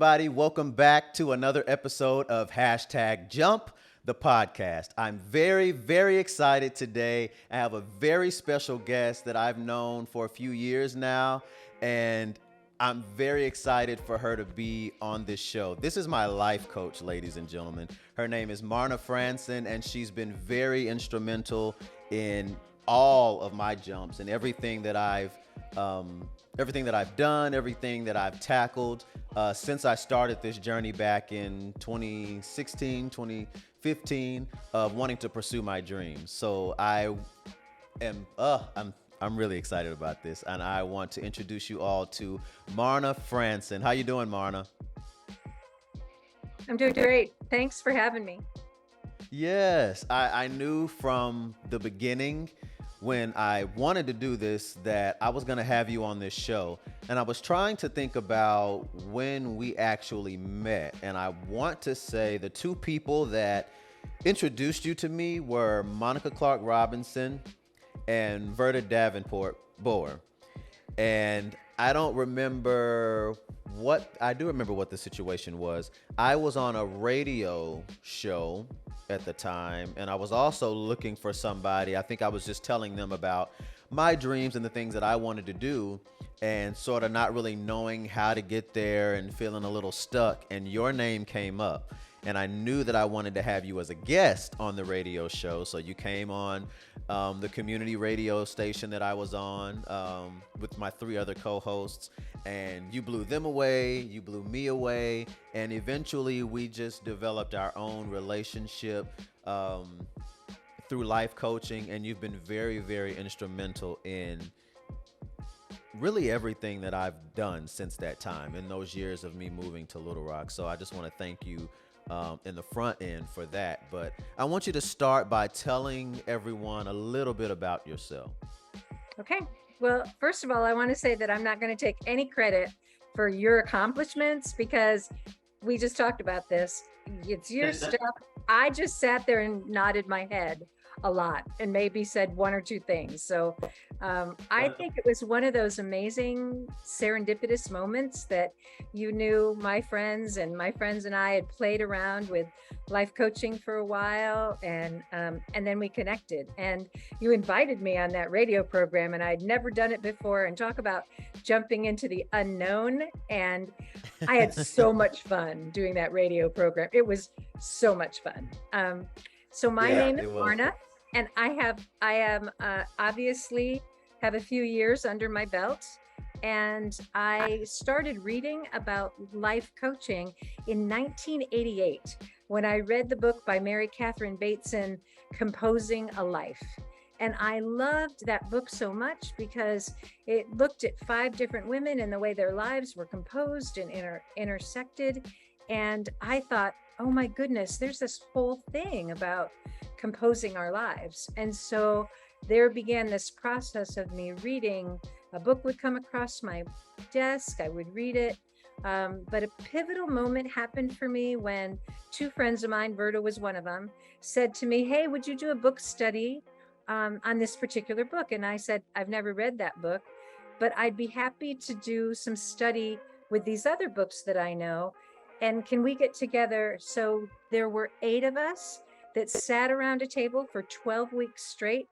everybody. Welcome back to another episode of Hashtag Jump, the podcast. I'm very, very excited today. I have a very special guest that I've known for a few years now, and I'm very excited for her to be on this show. This is my life coach, ladies and gentlemen. Her name is MARNA FRANSON, and she's been very instrumental in all of my jumps and everything that I've done, everything that I've tackled since I started this journey back in 2016, 2015 of wanting to pursue my dreams. So I'm really excited about this, and I want to introduce you all to MARNA FRANSON. How you doing, MARNA? I'm doing great. Thanks for having me. Yes, I knew from the beginning when I wanted to do this that I was going to have you on this show. And I was trying to think about when we actually met. And I want to say the two people that introduced you to me were Monica Clark Robinson and Verda Davenport Boer. And I don't remember I do remember what the situation was. I was on a radio show at the time, and I was also looking for somebody. I think I was just telling them about my dreams and the things that I wanted to do, and sort of not really knowing how to get there and feeling a little stuck, and your name came up. And I knew that I wanted to have you as a guest on the radio show. So you came on the community radio station that I was on with my three other co-hosts, and you blew them away, you blew me away, and eventually we just developed our own relationship through life coaching, and you've been very, very instrumental in really everything that I've done since that time, in those years of me moving to Little Rock. So I just want to thank you in the front end for that. But I want you to start by telling everyone a little bit about yourself. Okay. Well, first of all, I want to say that I'm not going to take any credit for your accomplishments because we just talked about this. It's your stuff. I just sat there and nodded my head a lot and maybe said one or two things. So I think it was one of those amazing serendipitous moments that you knew my friends and I had played around with life coaching for a while, and then we connected, and you invited me on that radio program, and I'd never done it before, and talk about jumping into the unknown. And I had so much fun doing that radio program. It was so much fun. So my name is MARNA, and I am obviously have a few years under my belt, and I started reading about life coaching in 1988 when I read the book by Mary Catherine Bateson, Composing a Life. And I loved that book so much because it looked at 5 different women and the way their lives were composed and intersected. And I thought, oh my goodness, there's this whole thing about composing our lives. And so there began this process of me reading. A book would come across my desk, I would read it. But a pivotal moment happened for me when 2 friends of mine, Verda was one of them, said to me, hey, would you do a book study on this particular book? And I said, I've never read that book, but I'd be happy to do some study with these other books that I know. And can we get together? So there were 8 of us that sat around a table for 12 weeks straight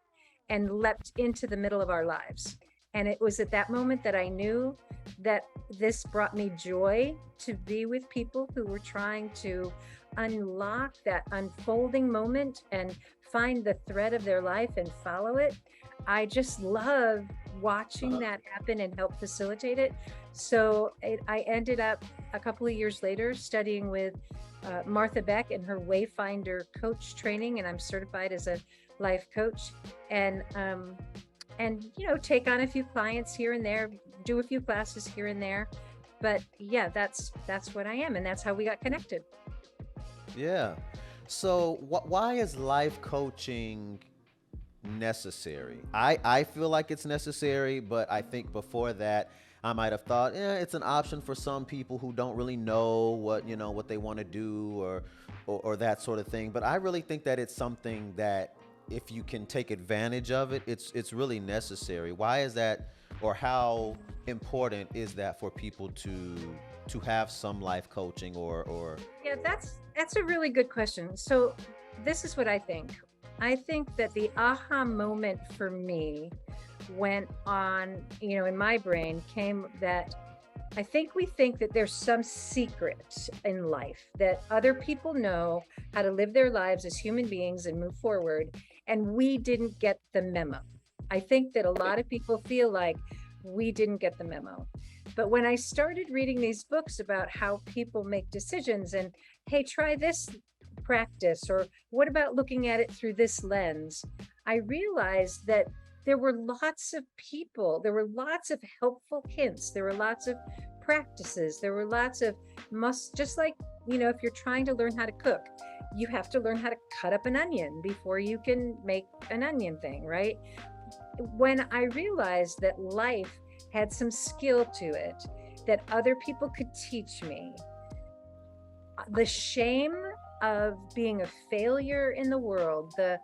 and leapt into the middle of our lives. And it was at that moment that I knew that this brought me joy to be with people who were trying to unlock that unfolding moment and find the thread of their life and follow it. I just love watching that happen and help facilitate it. So I ended up a couple of years later studying with Martha Beck in her Wayfinder coach training, and I'm certified as a life coach, and take on a few clients here and there, do a few classes here and there. But yeah, that's what I am, and that's how we got connected. Yeah. So why is life coaching necessary? I feel like it's necessary, but I think before that, I might have thought, it's an option for some people who don't really know what they want to do or that sort of thing. But I really think that it's something that if you can take advantage of it, it's really necessary. Why is that, or how important is that for people to to have some life coaching or Yeah, that's a really good question. So this is what I think. I think that the aha moment for me went on, in my brain came that I think we think that there's some secret in life that other people know how to live their lives as human beings and move forward, and we didn't get the memo. I think that a lot of people feel like we didn't get the memo. But when I started reading these books about how people make decisions and, hey, try this practice, or what about looking at it through this lens, I realized that there were lots of people, there were lots of helpful hints, there were lots of practices, there were lots of just like, if you're trying to learn how to cook, you have to learn how to cut up an onion before you can make an onion thing, right? When I realized that life had some skill to it that other people could teach me, the shame of being a failure in the world, the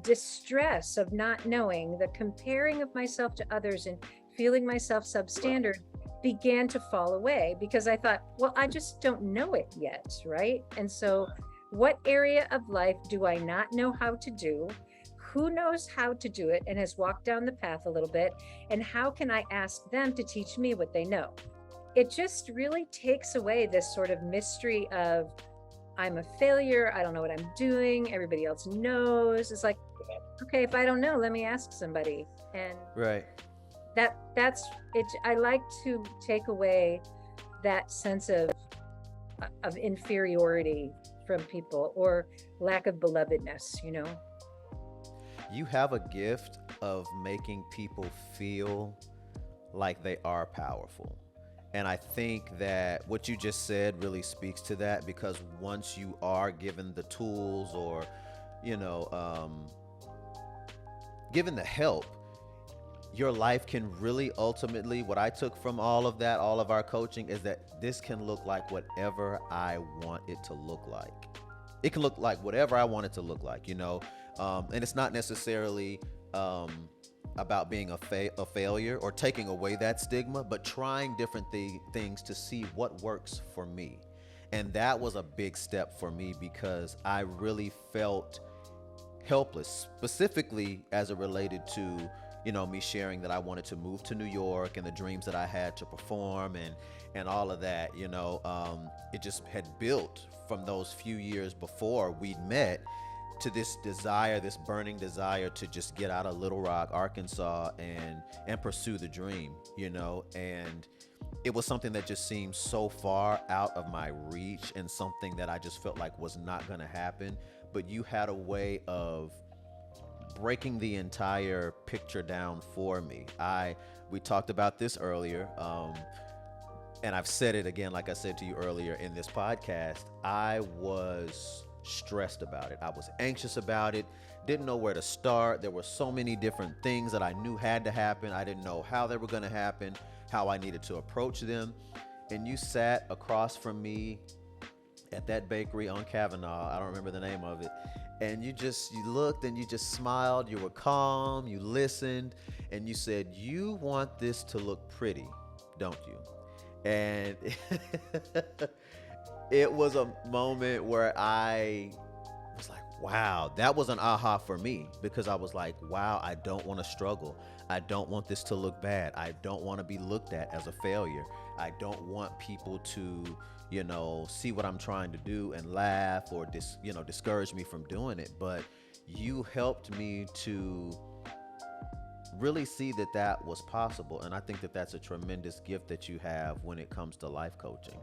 distress of not knowing, the comparing of myself to others and feeling myself substandard began to fall away, because I thought, well, I just don't know it yet, right? And so what area of life do I not know how to do? Who knows how to do it and has walked down the path a little bit? And how can I ask them to teach me what they know? It just really takes away this sort of mystery of, I'm a failure, I don't know what I'm doing, everybody else knows. It's like, okay, if I don't know, let me ask somebody. And right. That's it. I like to take away that sense of inferiority from people, or lack of belovedness, You have a gift of making people feel like they are powerful. And I think that what you just said really speaks to that, because once you are given the tools or, given the help, your life can really ultimately, what I took from all of that, all of our coaching, is that this can look like whatever I want it to look like. It can look like whatever I want it to look like, and it's not necessarily about being a failure or taking away that stigma, but trying different things to see what works for me. And that was a big step for me, because I really felt helpless, specifically as it related to, me sharing that I wanted to move to New York and the dreams that I had to perform and all of that. It just had built from those few years before we'd met to this desire, this burning desire to just get out of Little Rock, Arkansas and pursue the dream, and it was something that just seemed so far out of my reach and something that I just felt like was not going to happen. But you had a way of breaking the entire picture down for me. We talked about this earlier, and I've said it again, like I said to you earlier in this podcast. I was stressed about it. I was anxious about it. Didn't know where to start. There were so many different things that I knew had to happen. I didn't know how they were going to happen, how I needed to approach them. And you sat across from me at that bakery on Kavanaugh. I don't remember the name of it. And you looked and you just smiled. You were calm. You listened, and you said, "You want this to look pretty, don't you?" And it was a moment where I was like, wow, that was an aha for me, because I was like, wow, I don't want to struggle. I don't want this to look bad. I don't want to be looked at as a failure. I don't want people to, see what I'm trying to do and laugh or discourage me from doing it. But you helped me to really see that was possible. And I think that that's a tremendous gift that you have when it comes to life coaching.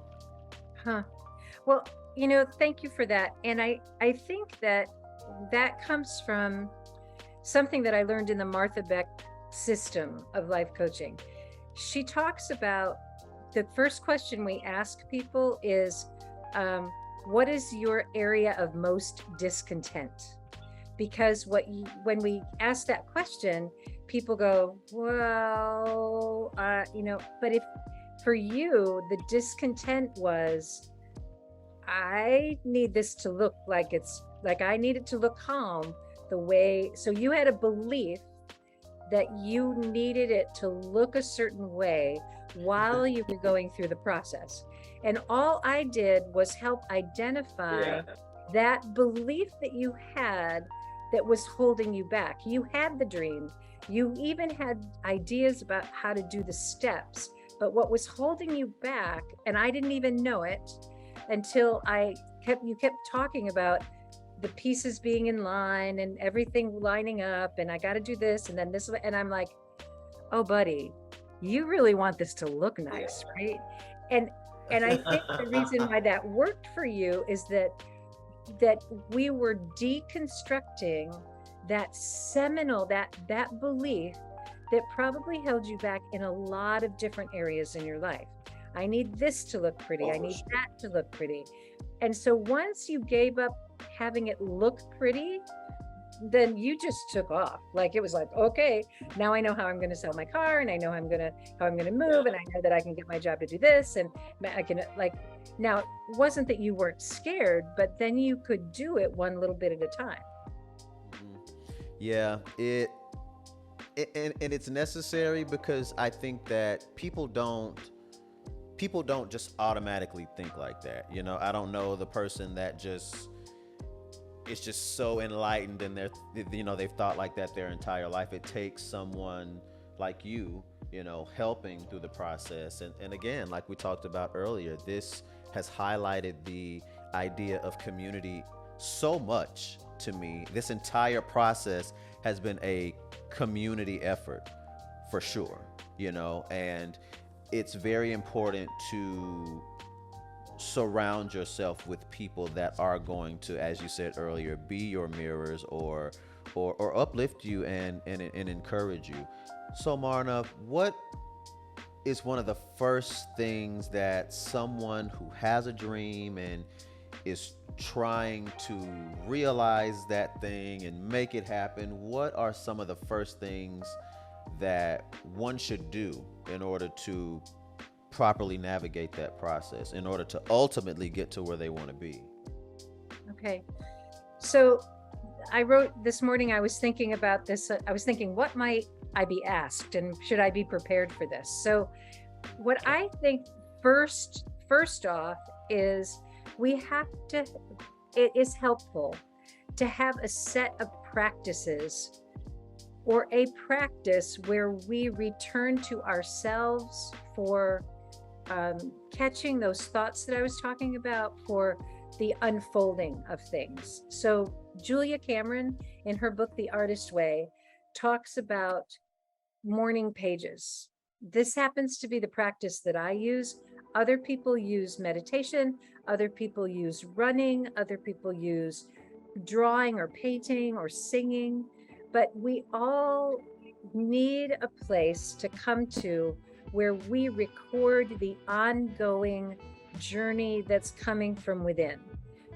Huh. Well, thank you for that. And I think that comes from something that I learned in the Martha Beck system of life coaching. She talks about the first question we ask people is, what is your area of most discontent? Because when we ask that question, people go, well, but if for you, the discontent was, I need this to look like I need it to look calm the way. So you had a belief that you needed it to look a certain way while you were going through the process. And all I did was help identify Yeah. that belief that you had that was holding you back. You had the dream, you even had ideas about how to do the steps, but what was holding you back, and I didn't even know it until you kept talking about the pieces being in line and everything lining up, and I got to do this and then this, and I'm like, oh buddy, you really want this to look nice, Yeah. right? and and I think the reason why that worked for you is that we were deconstructing that seminal, that belief that probably held you back in a lot of different areas in your life. I need this to look pretty, Oh, I for need sure. that to look pretty. And so once you gave up having it look pretty, then you just took off. Like it was like, okay, now I know how I'm going to sell my car, and I know how I'm going to move, and Yeah. I know that I can get my job to do this, and I can like, now it wasn't that you weren't scared, but then you could do it one little bit at a time. Mhm. Yeah, and it's necessary because I think that people don't just automatically think like that. I don't know the person that just is just so enlightened and they've thought like that their entire life. It takes someone like you helping through the process. And again, like we talked about earlier, this has highlighted the idea of community so much to me. This entire process has been a community effort for sure, and it's very important to surround yourself with people that are going to, as you said earlier, be your mirrors or uplift you and encourage you. So Marna, what is one of the first things that someone who has a dream and is trying to realize that thing and make it happen, what are some of the first things that one should do in order to properly navigate that process in order to ultimately get to where they want to be? Okay. So I wrote this morning, I was thinking about this. I was thinking, what might I be asked, and should I be prepared for this? So what I think first off is we have to, it is helpful to have a set of practices or a practice where we return to ourselves for catching those thoughts that I was talking about, for the unfolding of things. So, Julia Cameron, in her book, The Artist Way, talks about morning pages. This happens to be the practice that I use. Other people use meditation, other people use running, other people use drawing or painting or singing, but we all need a place to come to where we record the ongoing journey that's coming from within.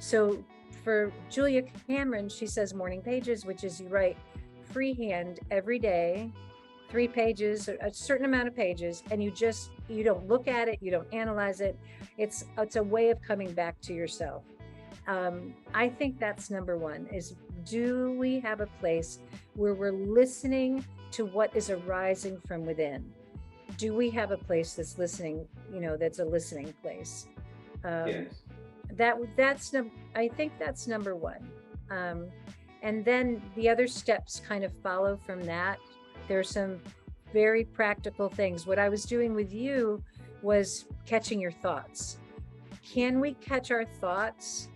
So for Julia Cameron, she says morning pages, which is you write freehand every day, 3 pages, a certain amount of pages, and you don't look at it, you don't analyze it. It's a way of coming back to yourself. I think that's number one, is do we have a place where we're listening to what is arising from within? Do we have a place that's listening, that's a listening place? Um, Yes. I think that's number one. Um, and then the other steps kind of follow from that. There's some very practical things. What I was doing with you was catching your thoughts. Can we catch our thoughts,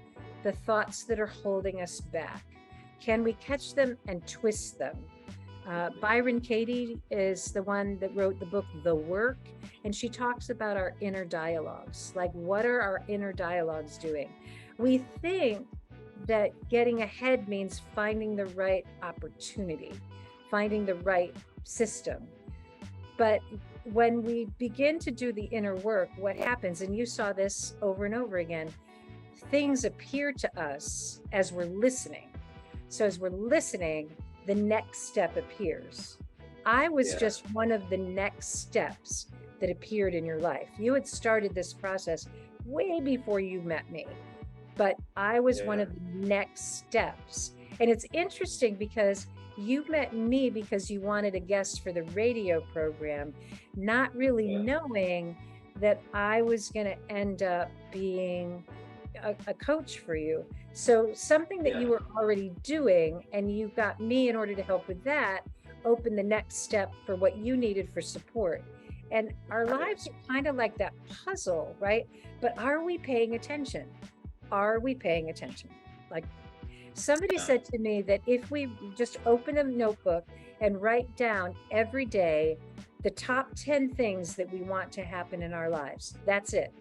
the thoughts that are holding us back? Can we catch them and twist them? Byron Katie is the one that wrote the book The Work, and she talks about our inner dialogues. Like, what are our inner dialogues doing? We think that getting ahead means finding the right opportunity, finding the right system. But when we begin to do the inner work, what happens, and you saw this over and over again, things appear to us as we're listening. So as we're listening, the next step appears. I was Yeah. just one of the next steps that appeared in your life. You had started this process way before you met me, but I was one Yeah. of the next steps. And it's interesting because you met me because you wanted a guest for the radio program, not really Yeah. knowing that I was going to end up being a coach for you. So something that Yeah. you were already doing and you got me in order to help with that, open the next step for what you needed for support. And our Yeah. lives are kind of like that puzzle, right? But are we paying attention? Are we paying attention? Like somebody Yeah. said to me that if we just open a notebook and write down every day the top 10 things that we want to happen in our lives, that's it.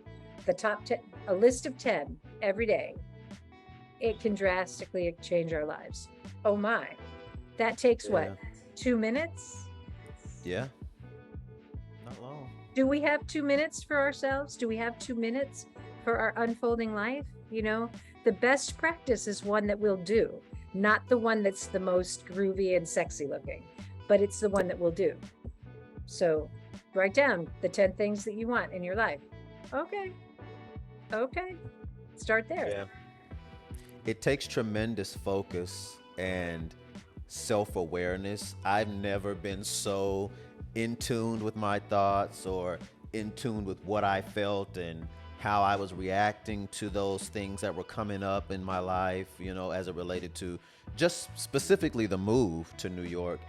The top 10, a list of 10 every day, it can drastically change our lives. Oh my. That takes what? Yeah. 2 minutes? Yeah. Not long. Do we have 2 minutes for ourselves? Do we have 2 minutes for our unfolding life? You know, the best practice is one that we'll do, not the one that's the most groovy and sexy looking, but it's the one that we'll do. So write down the 10 things that you want in your life. Okay. Okay. Start there. Yeah. It takes tremendous focus and self-awareness. I've never been so in tune with my thoughts or in tune with what I felt and how I was reacting to those things that were coming up in my life, as it related to just specifically the move to New York.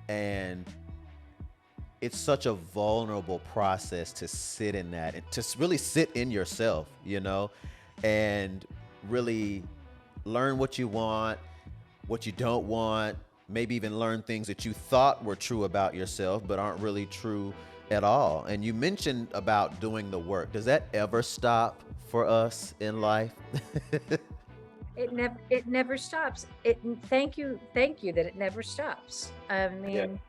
And it's such a vulnerable process to sit in that and to really sit in yourself, and really learn what you want, what you don't want, maybe even learn things that you thought were true about yourself but aren't really true at all. And you mentioned about doing the work. Does that ever stop for us in life? It never stops. Thank you that it never stops. I Yeah. mean,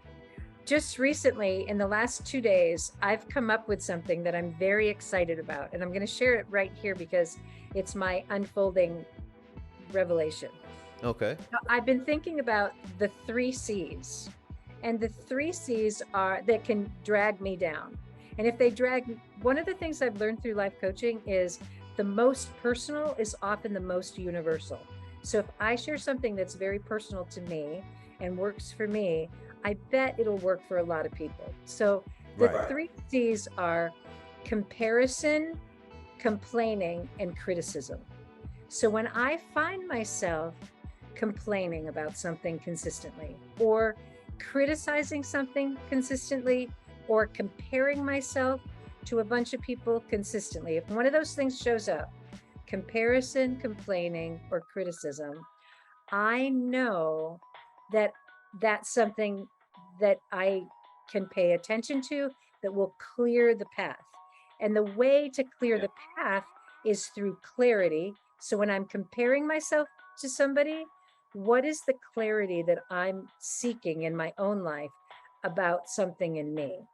just recently in the last 2 days, I've come up with something that I'm very excited about, and I'm going to share it right here because it's my unfolding revelation. Okay. Now, I've been thinking about the 3 C's, and the 3 C's are that can drag me down. And if they drag, one of the things I've learned through life coaching is the most personal is often the most universal. So if I share something that's very personal to me and works for me, I bet it'll work for a lot of people. So the Right. 3 C's are comparison, complaining, and criticism. So when I find myself complaining about something consistently, or criticizing something consistently, or comparing myself to a bunch of people consistently, if one of those things shows up, comparison, complaining, or criticism, I know that that's something that I can pay attention to that will clear the path. And the way to clear Yeah. the path is through clarity. So when I'm comparing myself to somebody, what is the clarity that I'm seeking in my own life about something in me?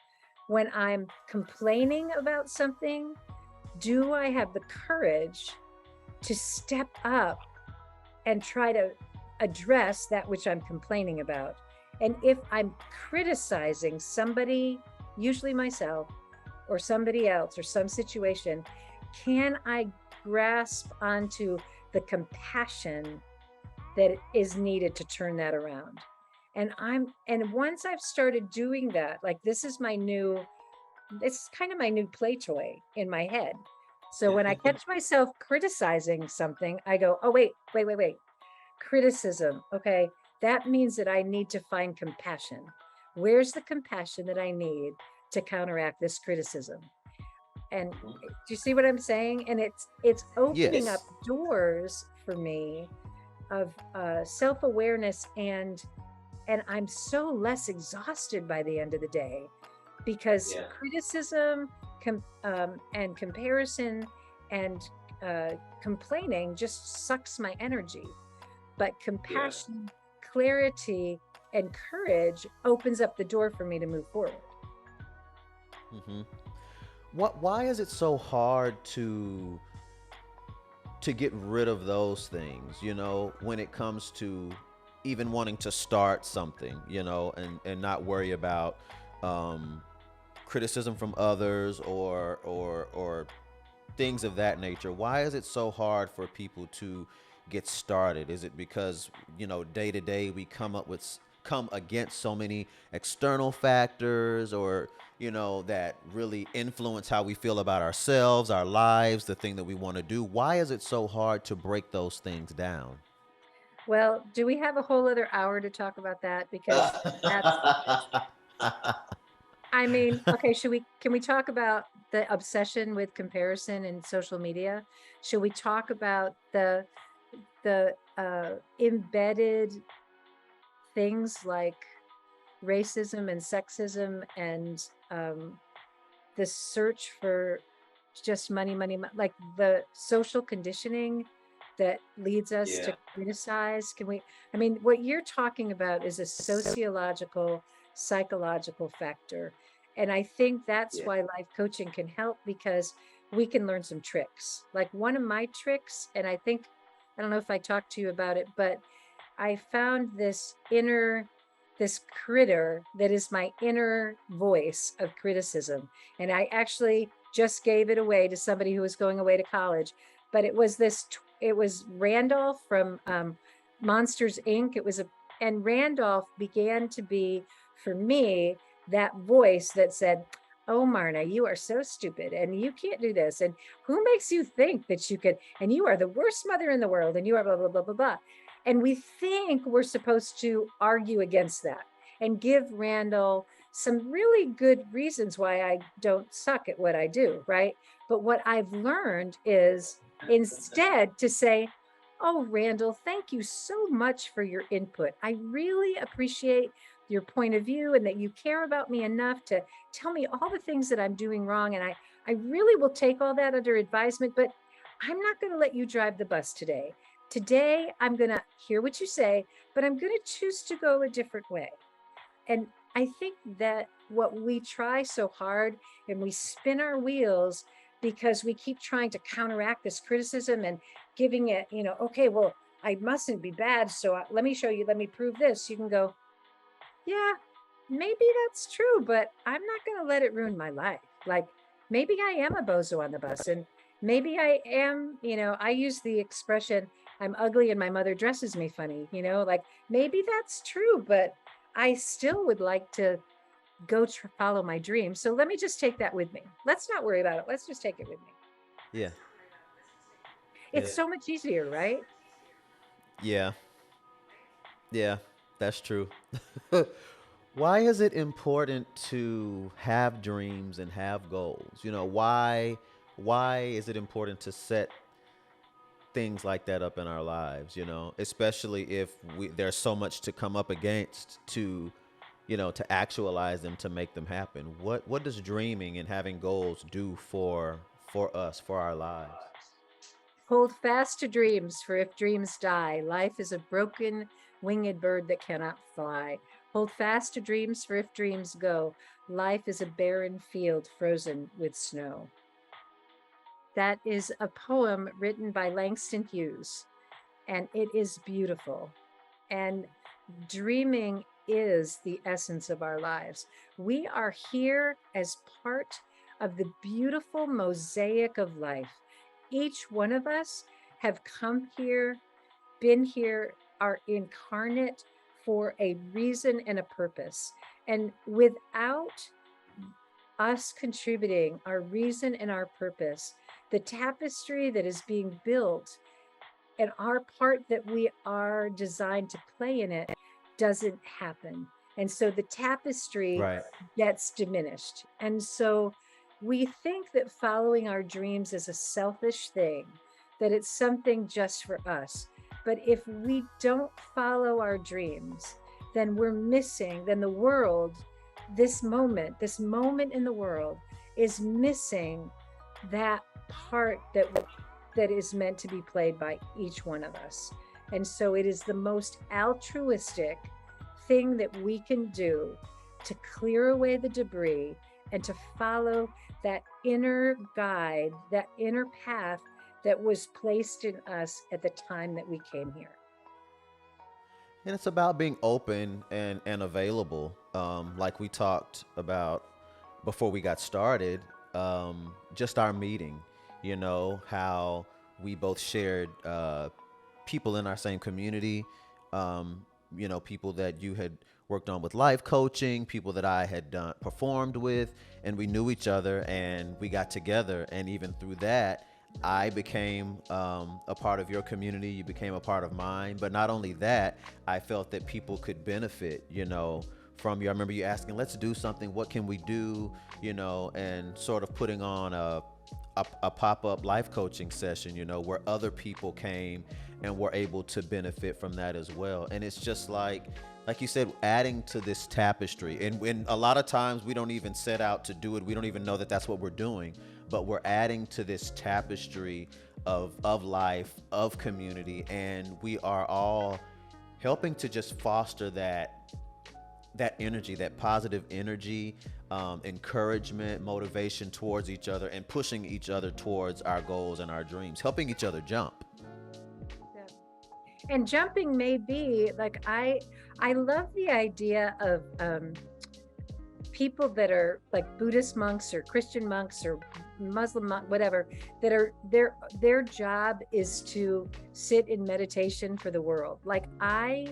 When I'm complaining about something, do I have the courage to step up and try to address that which I'm complaining about? And if I'm criticizing somebody, usually myself or somebody else or some situation, can I grasp onto the compassion that is needed to turn that around? And once I've started doing that, like this is my new, it's kind of my new play toy in my head. So when I catch myself criticizing something, I go, oh, wait. Criticism. Okay. That means that I need to find compassion. Where's the compassion that I need to counteract this criticism? And do you see what I'm saying? And it's opening up Yes. doors for me of self-awareness, and I'm so less exhausted by the end of the day because Yeah. criticism and comparison and complaining just sucks my energy. But Yeah. compassion, clarity, and courage opens up the door for me to move forward. hmm why is it so hard to get rid of those things, when it comes to even wanting to start something, and not worry about um, criticism from others or things of that nature? Why is it so hard for people to get started? Is it because, day to day we come up with come against so many external factors, or that really influence how we feel about ourselves, our lives, the thing that we want to do. Why is it so hard to break those things down? Well, do we have a whole other hour to talk about that? Because that's, I mean, okay, can we talk about the obsession with comparison in social media? Should we talk about the embedded things like racism and sexism and the search for just money, money, like the social conditioning that leads us Yeah. to criticize? Can we, I mean, what you're talking about is a sociological, psychological factor. And I think that's Yeah. why life coaching can help, because we can learn some tricks. Like one of my tricks, and I think, I don't know if I talked to you about it, but I found this critter that is my inner voice of criticism. And I actually just gave it away to somebody who was going away to college. But it was Randolph from Monsters Inc. And Randolph began to be, for me, that voice that said, "Oh, Marna, you are so stupid and you can't do this. And who makes you think that you could? And you are the worst mother in the world and you are blah, blah, blah, blah, blah." And we think we're supposed to argue against that and give Randall some really good reasons why I don't suck at what I do, right? But what I've learned is instead to say, "Oh, Randall, thank you so much for your input. I really appreciate your point of view and that you care about me enough to tell me all the things that I'm doing wrong. And I really will take all that under advisement, but I'm not going to let you drive the bus today. Today, I'm going to hear what you say, but I'm going to choose to go a different way." And I think that what we try so hard and we spin our wheels because we keep trying to counteract this criticism and giving it, okay, well, I mustn't be bad. So let me show you, let me prove this. You can go, "Yeah, maybe that's true, but I'm not going to let it ruin my life." Like maybe I am a bozo on the bus, and maybe I am, I use the expression, "I'm ugly and my mother dresses me funny," like maybe that's true, but I still would like to follow my dream. So let me just take that with me. Let's not worry about it. Let's just take it with me. Yeah. It's so much easier, right? Yeah. Yeah. That's true. Why is it important to have dreams and have goals? Why is it important to set things like that up in our lives, especially if there's so much to come up against to actualize them, to make them happen. What does dreaming and having goals do for us, for our lives? Hold fast to dreams, for if dreams die, life is a broken winged bird that cannot fly. Hold fast to dreams, for if dreams go, life is a barren field frozen with snow. That is a poem written by Langston Hughes, and it is beautiful. And dreaming is the essence of our lives. We are here as part of the beautiful mosaic of life. Each one of us have come here, been here, are incarnate for a reason and a purpose. And without us contributing our reason and our purpose, the tapestry that is being built and our part that we are designed to play in it doesn't happen. And so the tapestry Right. gets diminished. And so we think that following our dreams is a selfish thing, that it's something just for us. But if we don't follow our dreams, then we're missing, then the world, this moment in the world is missing that part that is meant to be played by each one of us. And so it is the most altruistic thing that we can do to clear away the debris and to follow that inner guide, that inner path that was placed in us at the time that we came here. And it's about being open and available, like we talked about before we got started. Just our meeting, how we both shared people in our same community, people that you had worked on with life coaching, people that I had done performed with, and we knew each other and we got together. And even through that, I became a part of your community. You became a part of mine. But not only that, I felt that people could benefit, from you. I remember you asking, let's do something. What can we do? And sort of putting on a pop-up life coaching session, where other people came and were able to benefit from that as well. And it's just like you said, adding to this tapestry. And a lot of times we don't even set out to do it. We don't even know that that's what we're doing, but we're adding to this tapestry of life, of community, and we are all helping to just foster that energy, that positive energy, encouragement, motivation towards each other, and pushing each other towards our goals and our dreams, helping each other jump. Yeah. And jumping may be like, I love the idea of people that are like Buddhist monks or Christian monks or Muslim monk, whatever, that are their job is to sit in meditation for the world. Like, I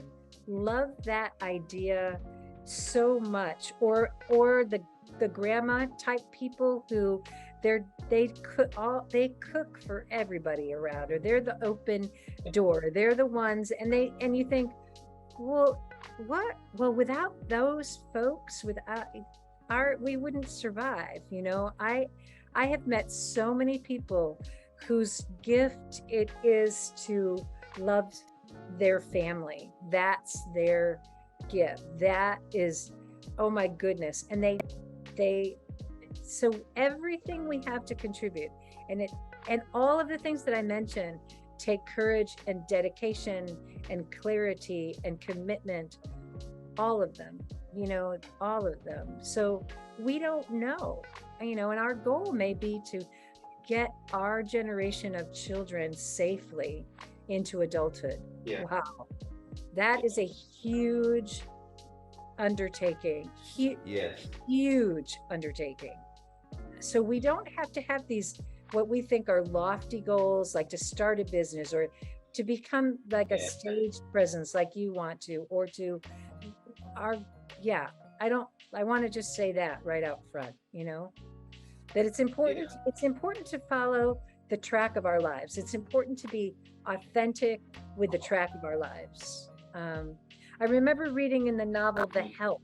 love that idea so much. Or the grandma type people who they cook for everybody around, or they're the open door. They're the ones, and you think, well, what? Well, without those folks, without we wouldn't survive. I have met so many people whose gift it is to love their family. That's their gift. That is, oh my goodness. And so everything we have to contribute, and all of the things that I mentioned take courage and dedication and clarity and commitment, all of them, all of them. So we don't know, and our goal may be to get our generation of children safely into adulthood. Yeah. Wow. That is a huge undertaking, Yes. huge undertaking. So we don't have to have these, what we think are lofty goals, like to start a business or to become like a stage presence like you want to, or to I want to just say that right out front, that it's important. Yeah. It's important to follow the track of our lives. It's important to be authentic with the track of our lives. I remember reading in the novel The Help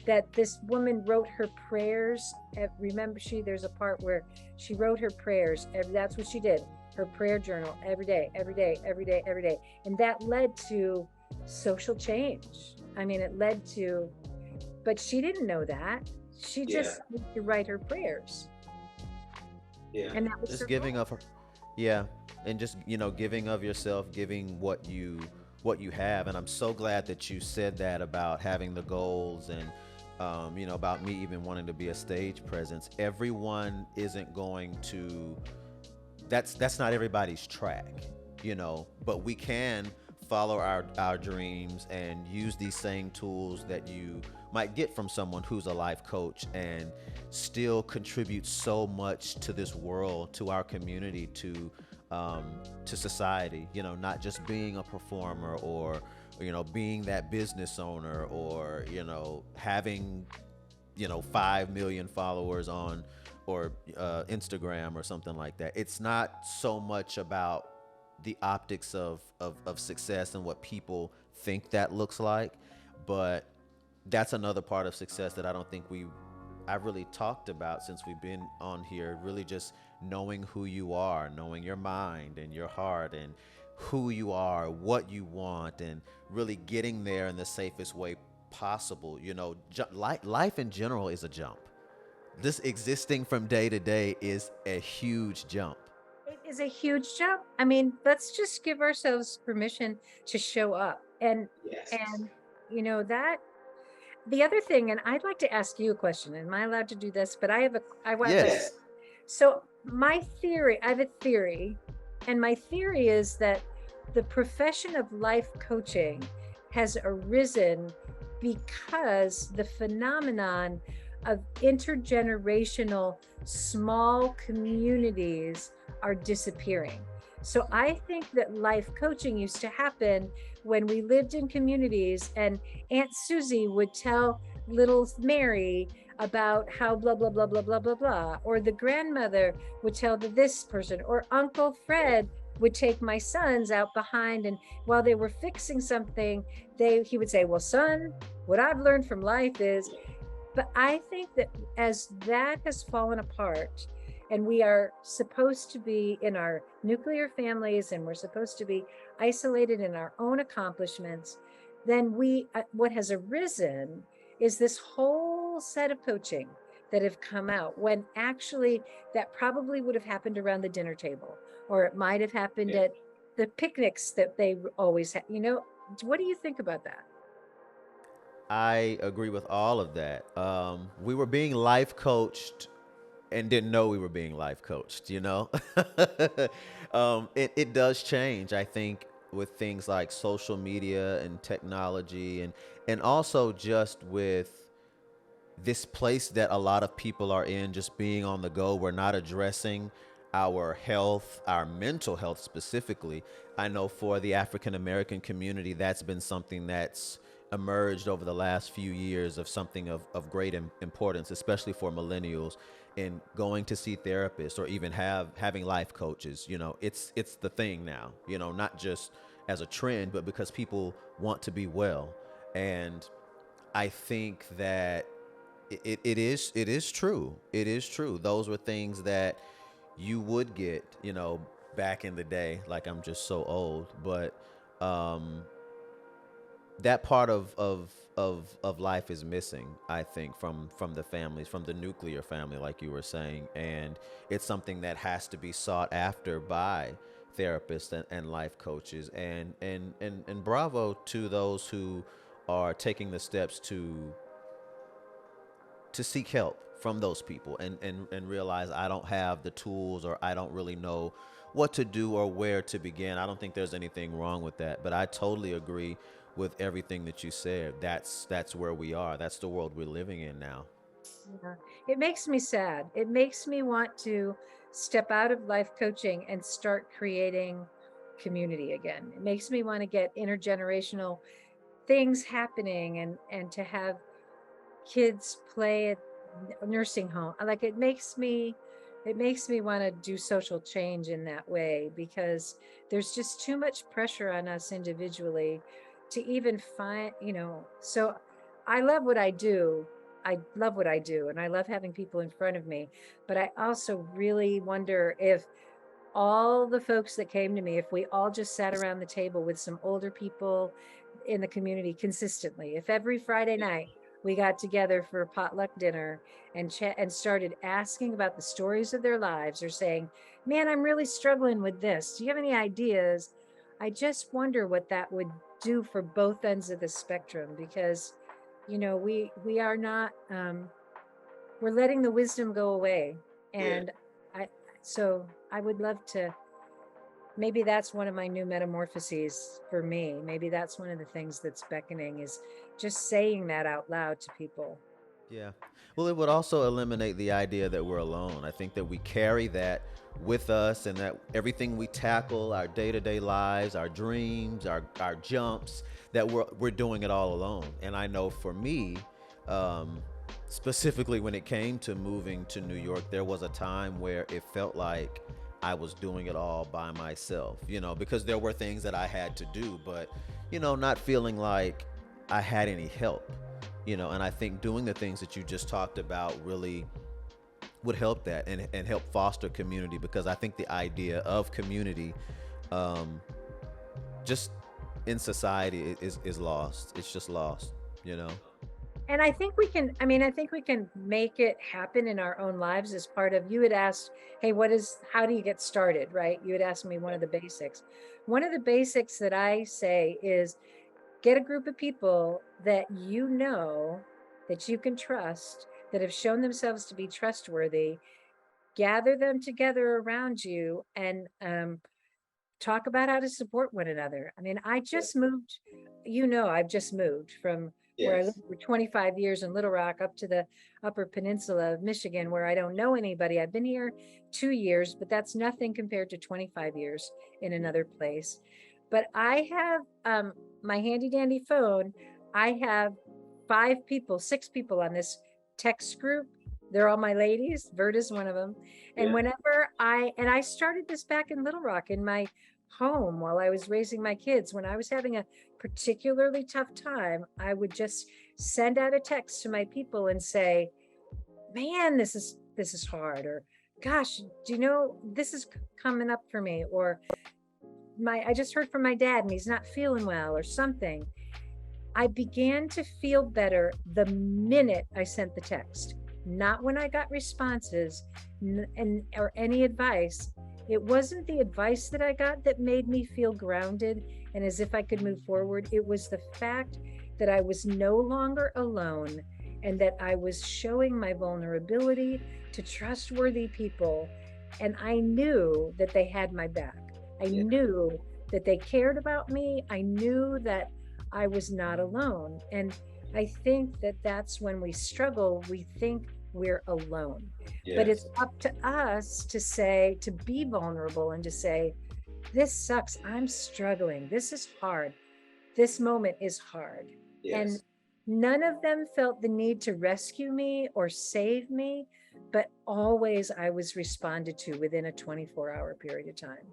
that this woman wrote her prayers. Remember, there's a part where she wrote her prayers. That's what she did. Her prayer journal every day, every day, every day, every day. And that led to social change. I mean, it led to, but she didn't know that. She just needed to write her prayers. Yeah. And that was Just her giving goal. of her. Yeah. And just, giving of yourself, giving what you have. And I'm so glad that you said that about having the goals and about me even wanting to be a stage presence. Everyone isn't going to, that's not everybody's track, but we can follow our dreams and use these same tools that you might get from someone who's a life coach, and still contribute so much to this world, to our community, to society, not just being a performer, or being that business owner, or having 5 million followers on or Instagram or something like that. It's not so much about the optics of success and what people think that looks like, but that's another part of success that I don't think I've really talked about since we've been on here. Really just knowing who you are, knowing your mind and your heart, and who you are, what you want, and really getting there in the safest way possible. Life in general is a jump. This existing from day to day is a huge jump. It is a huge jump. I mean, let's just give ourselves permission to show up. Yes. And that, the other thing, and I'd like to ask you a question. Am I allowed to do this? But I have Yes. so my theory, I have a theory, and my theory is that the profession of life coaching has arisen because the phenomenon of intergenerational small communities are disappearing. So I think that life coaching used to happen when we lived in communities, and Aunt Susie would tell little Mary about how blah blah blah blah blah blah blah, or the grandmother would tell the this person, or Uncle Fred would take my sons out behind, and while they were fixing something, they he would say, "Well, son, what I've learned from life is," but I think that as that has fallen apart, and we are supposed to be in our nuclear families, and we're supposed to be isolated in our own accomplishments, then what has arisen is this whole set of coaching that have come out, when actually that probably would have happened around the dinner table, or it might have happened Yeah. at the picnics that they always had. What do you think about that? I agree with all of that. We were being life coached and didn't know we were being life coached, you know? It does change, I think, with things like social media and technology, and also just with this place that a lot of people are in, just being on the go. We're not addressing our health, our mental health specifically. I know for the African American community, that's been something that's emerged over the last few years of something of great importance, especially for millennials, in going to see therapists or even having life coaches. It's the thing now, not just as a trend, but because people want to be well. And I think that it is true. It is true. Those were things that you would get, back in the day. Like, I'm just so old, but um, that part of life is missing, I think, from the families, from the nuclear family, like you were saying, and it's something that has to be sought after by therapists and life coaches, and bravo to those who are taking the steps to seek help from those people, and realize I don't have the tools, or I don't really know what to do or where to begin. I don't think there's anything wrong with that, but I totally agree with everything that you said. That's where we are. That's the world we're living in now. Yeah. It makes me sad. It makes me want to step out of life coaching and start creating community again. It makes me want to get intergenerational things happening, and to have kids play at nursing home. Like, it makes me want to do social change in that way, because there's just too much pressure on us individually to even find, so I love what I do. I love what I do, and I love having people in front of me, but I also really wonder if all the folks that came to me, if we all just sat around the table with some older people in the community consistently, if every Friday night we got together for a potluck dinner and chat and started asking about the stories of their lives, or saying, "Man, I'm really struggling with this. Do you have any ideas?" I just wonder what that would do for both ends of the spectrum, because we are not, we're letting the wisdom go away. Yeah. And I so I would love to, maybe that's one of my new metamorphoses for me. Maybe that's one of the things that's beckoning, is just saying that out loud to people. Yeah. Well, it would also eliminate the idea that we're alone. I think that we carry that with us, and that everything we tackle, our day-to-day lives, our dreams, our jumps, that we're doing it all alone. And I know for me, um, specifically when it came to moving to New York, there was a time where it felt like I was doing it all by myself, because there were things that I had to do, but, not feeling like I had any help. And I think doing the things that you just talked about really would help that, and help foster community, because I think the idea of community, um, just in society, is lost. It's just lost. And I think we can make it happen in our own lives. As part of, you had asked, "Hey, how do you get started?" Right? You had asked me one of the basics. One of the basics that I say is, get a group of people that you can trust, that have shown themselves to be trustworthy, gather them together around you, and talk about how to support one another. I mean, I've just moved from where I lived Yes. for 25 years in Little Rock up to the Upper Peninsula of Michigan, where I don't know anybody. I've been here 2 years, but that's nothing compared to 25 years in Yeah. another place. But I have my handy dandy phone. I have 5 people, 6 people on this text group. They're all my ladies. Verda's one of them. And Yeah. whenever I started this back in Little Rock in my home while I was raising my kids, when I was having a particularly tough time, I would just send out a text to my people and say, "Man, this is hard," or "Gosh, do you know this is coming up for me?" or "My I just heard from my dad and he's not feeling well," or something. I began to feel better the minute I sent the text, not when I got responses and or any advice. It wasn't the advice that I got that made me feel grounded and as if I could move forward. It was the fact that I was no longer alone and that I was showing my vulnerability to trustworthy people. And I knew that they had my back. I Yeah. knew that they cared about me. I knew that I was not alone. And I think that that's when we struggle, we think we're alone. But it's Yes. up to us to say, to be vulnerable and to say, this sucks. I'm struggling. This is hard. This moment is hard. And Yes. none of them felt the need to rescue me or save me, but always I was responded to within a 24-hour period of time,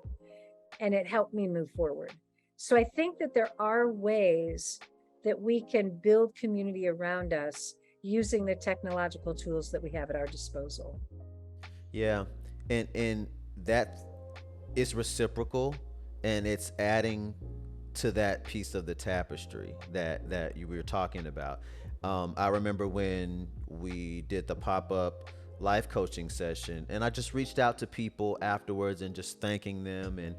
and it helped me move forward. So I think that there are ways that we can build community around us using the technological tools that we have at our disposal. Yeah, and that is reciprocal, and it's adding to that piece of the tapestry that you were talking about. I remember when we did the pop up life coaching session, and I just reached out to people afterwards and just thanking them, and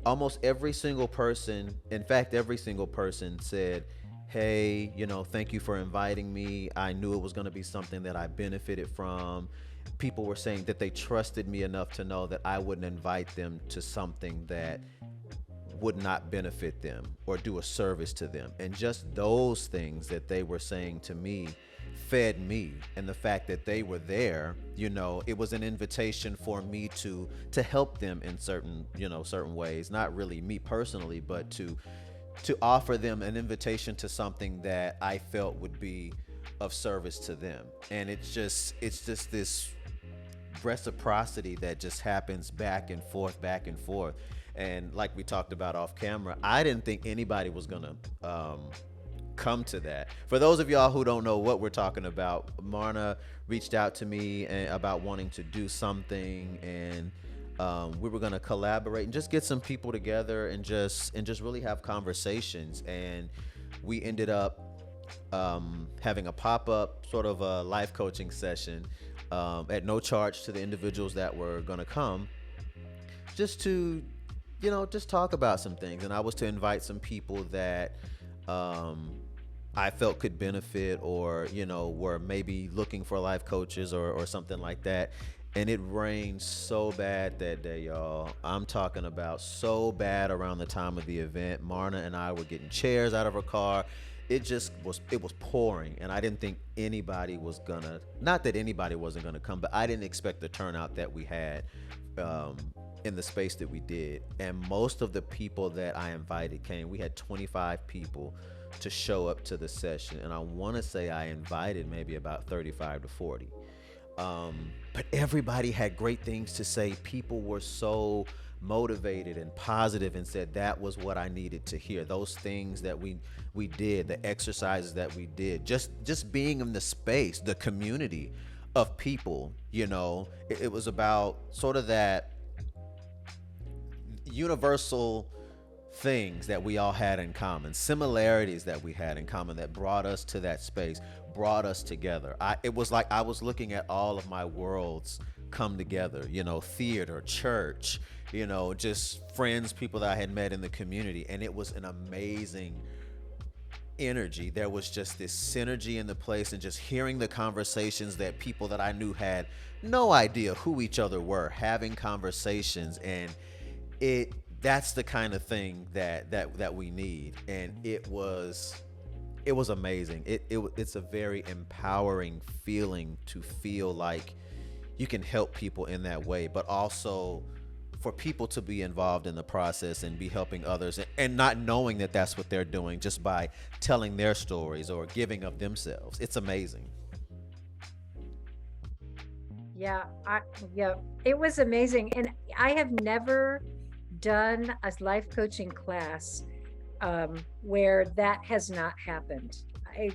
almost every single person, in fact, every single person said, "Hey, thank you for inviting me. I knew it was going to be something that I benefited from." People were saying that they trusted me enough to know that I wouldn't invite them to something that would not benefit them or do a service to them. And just those things that they were saying to me fed me. And the fact that they were there, it was an invitation for me to help them in certain ways. Not really me personally, but to offer them an invitation to something that I felt would be of service to them. And it's just this reciprocity that just happens back and forth, back and forth. And like we talked about off camera, I didn't think anybody was gonna come to that. For those of y'all who don't know what we're talking about, Marna reached out to me about wanting to do something, and we were gonna collaborate and just get some people together and just really have conversations. And we ended up having a pop up sort of a life coaching session at no charge to the individuals that were gonna come, just to just talk about some things. And I was to invite some people that um, I felt could benefit, or were maybe looking for life coaches or something like that. And it rained so bad that day, y'all. I'm talking about so bad. Around the time of the event, Marna and I were getting chairs out of her car. It was pouring, and I didn't think anybody was gonna, not that anybody wasn't gonna come, but I didn't expect the turnout that we had um, in the space that we did. And most of the people that I invited came. We had 25 people to show up to the session, and I want to say I invited maybe about 35 to 40. But everybody had great things to say. People were so motivated and positive, and said that was what I needed to hear. Those things that we did, the exercises that we did, just being in the space, the community of people. It was about sort of that universal things that we all had in common, similarities that we had in common that brought us to that space, brought us together. It was like I was looking at all of my worlds come together, theater, church, just friends, people that I had met in the community. And it was an amazing energy. There was just this synergy in the place, and just hearing the conversations that people that I knew had no idea who each other were having conversations. And it that's the kind of thing that we need. And it was amazing. It's a very empowering feeling to feel like you can help people in that way, but also for people to be involved in the process and be helping others, and not knowing that that's what they're doing just by telling their stories or giving of themselves. It's amazing. Yeah, yeah, it was amazing. And I have never done a life coaching class where that has not happened.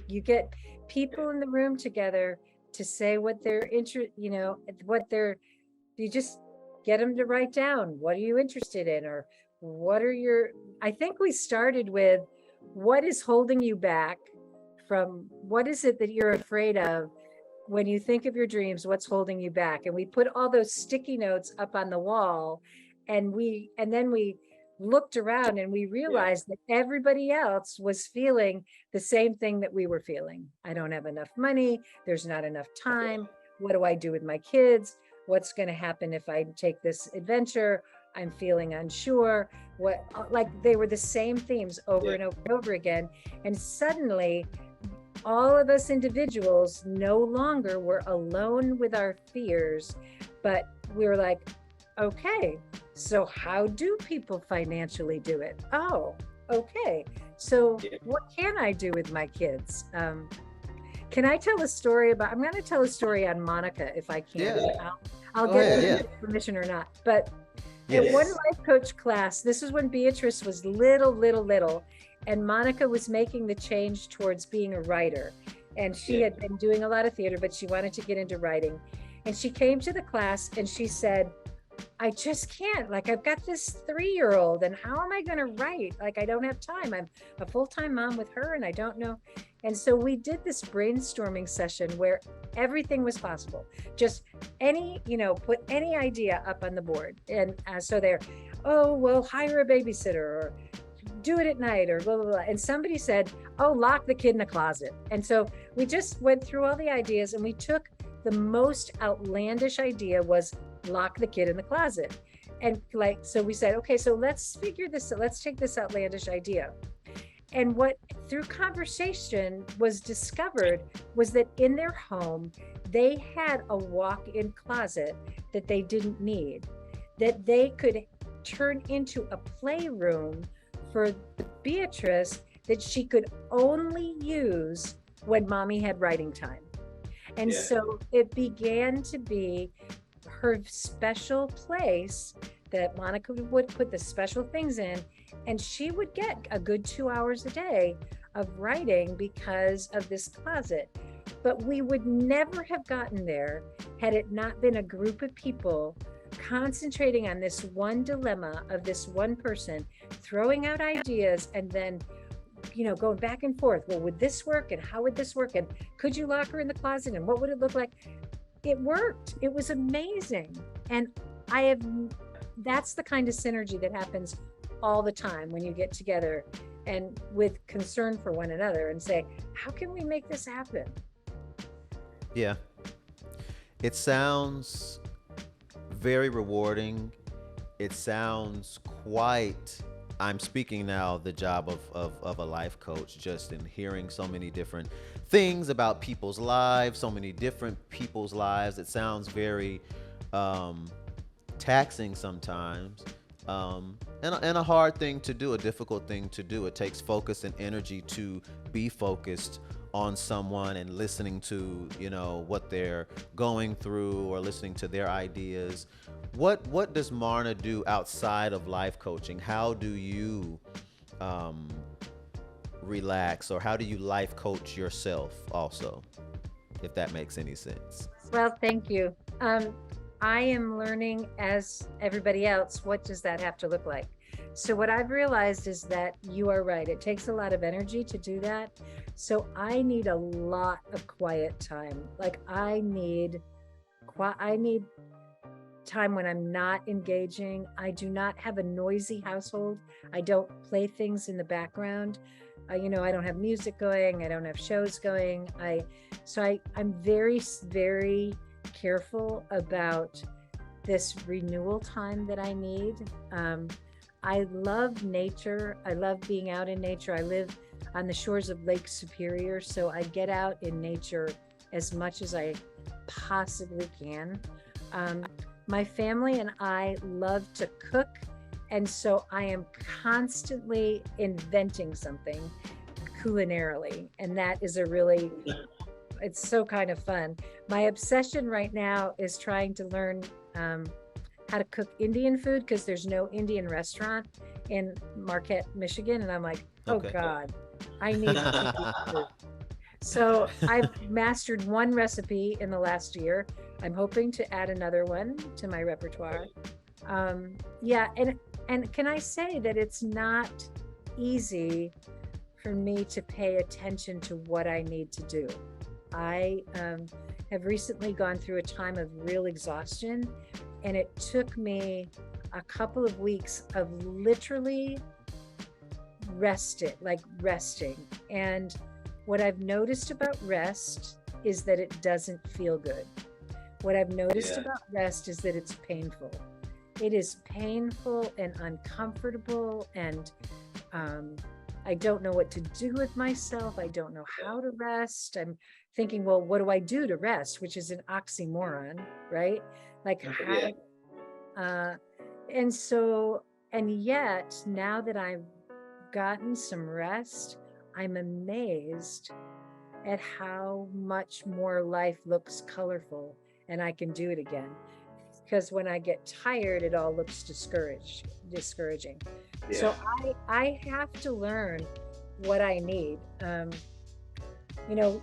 You get people in the room together to say what they're what they're, you just get them to write down, what are you interested in? Or what are your, I think we started with, what is holding you back from, what is it that you're afraid of when you think of your dreams, what's holding you back? And we put all those sticky notes up on the wall, and then we looked around and we Yeah. realized that everybody else was feeling the same thing that we were feeling. I don't have enough money. There's not enough time. What do I do with my kids? What's going to happen if I take this adventure? I'm feeling unsure. What, like they were the same themes over Yeah. and over and over again. And suddenly all of us individuals no longer were alone with our fears, but we were like, okay, so how do people financially do it? Oh, okay. So Yeah. what can I do with my kids? Can I tell a story about, I'm going to tell a story on Monica if I can. Yeah. I'll Go get ahead. whether Yeah. you get permission or not. But at Yes. one life coach class, this is when Beatrice was little, and Monica was making the change towards being a writer. And she Yeah. had been doing a lot of theater, but she wanted to get into writing. And she came to the class and she said, I just can't. Like, I've got this 3-year-old, and how am I going to write? Like, I don't have time. I'm a full-time mom with her, and I don't know. And so we did this brainstorming session where everything was possible. Just any, put any idea up on the board. And so they're, oh, well, hire a babysitter, or do it at night, or blah, blah, blah. And somebody said, oh, lock the kid in a closet. And so we just went through all the ideas, and we took the most outlandish idea was lock the kid in the closet. And so we said, okay, so let's take this outlandish idea. And what through conversation was discovered was that in their home, they had a walk-in closet that they didn't need, that they could turn into a playroom for Beatrice that she could only use when mommy had writing time. And so it began to be her special place that Monica would put the special things in, and she would get a good 2 hours a day of writing because of this closet. But we would never have gotten there had it not been a group of people concentrating on this one dilemma of this one person, throwing out ideas, and then going back and forth. Well, would this work? And how would this work? And could you lock her in the closet? And what would it look like? It worked. It was amazing. And that's the kind of synergy that happens all the time when you get together and with concern for one another and say, how can we make this happen? Yeah. It sounds very rewarding. It sounds quite, I'm speaking now the job of a life coach, just in hearing so many different things about people's lives, so many different people's lives. It sounds very taxing sometimes, and a hard thing to do, a difficult thing to do. It takes focus and energy to be focused on someone and listening to what they're going through, or listening to their ideas. What does Marna do outside of life coaching? How do you relax, or how do you life coach yourself also, if that makes any sense? Well, thank you. I am learning, as everybody else, what does that have to look like? So what I've realized is that you are right. It takes a lot of energy to do that. So I need a lot of quiet time. Like I need time when I'm not engaging. I do not have a noisy household. I don't play things in the background. I don't have music going. I don't have shows going. I'm very, very careful about this renewal time that I need. I love nature. I love being out in nature. I live on the shores of Lake Superior. So I get out in nature as much as I possibly can. Um, my family and I love to cook. And so I am constantly inventing something culinarily. And that is a really, it's so kind of fun. My obsession right now is trying to learn um, how to cook Indian food because there's no Indian restaurant in Marquette, Michigan. And I'm like, oh Okay. God, I need Indian food. So I've mastered one recipe in the last year. I'm hoping to add another one to my repertoire. Yeah, and can I say that it's not easy for me to pay attention to what I need to do. I have recently gone through a time of real exhaustion, and it took me a couple of weeks of literally resting. And what I've noticed about rest is that it doesn't feel good. What I've noticed Yeah. about rest is that it's painful. It is painful and uncomfortable, and um, I don't know what to do with myself. I don't know how to rest. I'm thinking, well, what do I do to rest? Which is an oxymoron, right? Like Yeah. how, uh, and so, and yet now that I've gotten some rest, I'm amazed at how much more life looks colorful and I can do it again. Because when I get tired, it all looks discouraging. Yeah. So I have to learn what I need.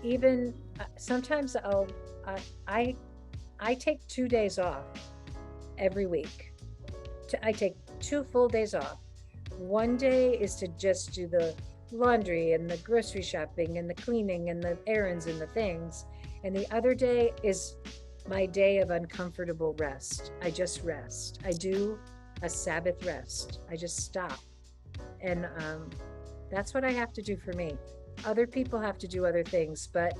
Even sometimes I, I I take 2 days off every week. I take 2 full days off. One day is to just do the laundry and the grocery shopping and the cleaning and the errands and the things. And the other day is my day of uncomfortable rest. I just rest. I do a Sabbath rest. I just stop. And that's what I have to do for me. Other people have to do other things, but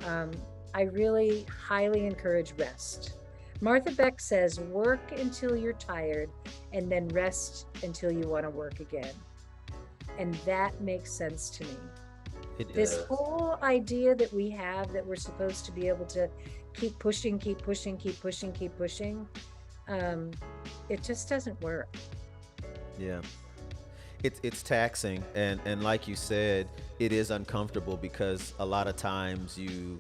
um, I really highly encourage rest. Martha Beck says, work until you're tired and then rest until you want to work again. And that makes sense to me. It This does. whole idea that we have that we're supposed to be able to keep pushing, keep pushing, keep pushing, keep pushing, um, it just doesn't work. Yeah. It's taxing, and like you said, it is uncomfortable because a lot of times you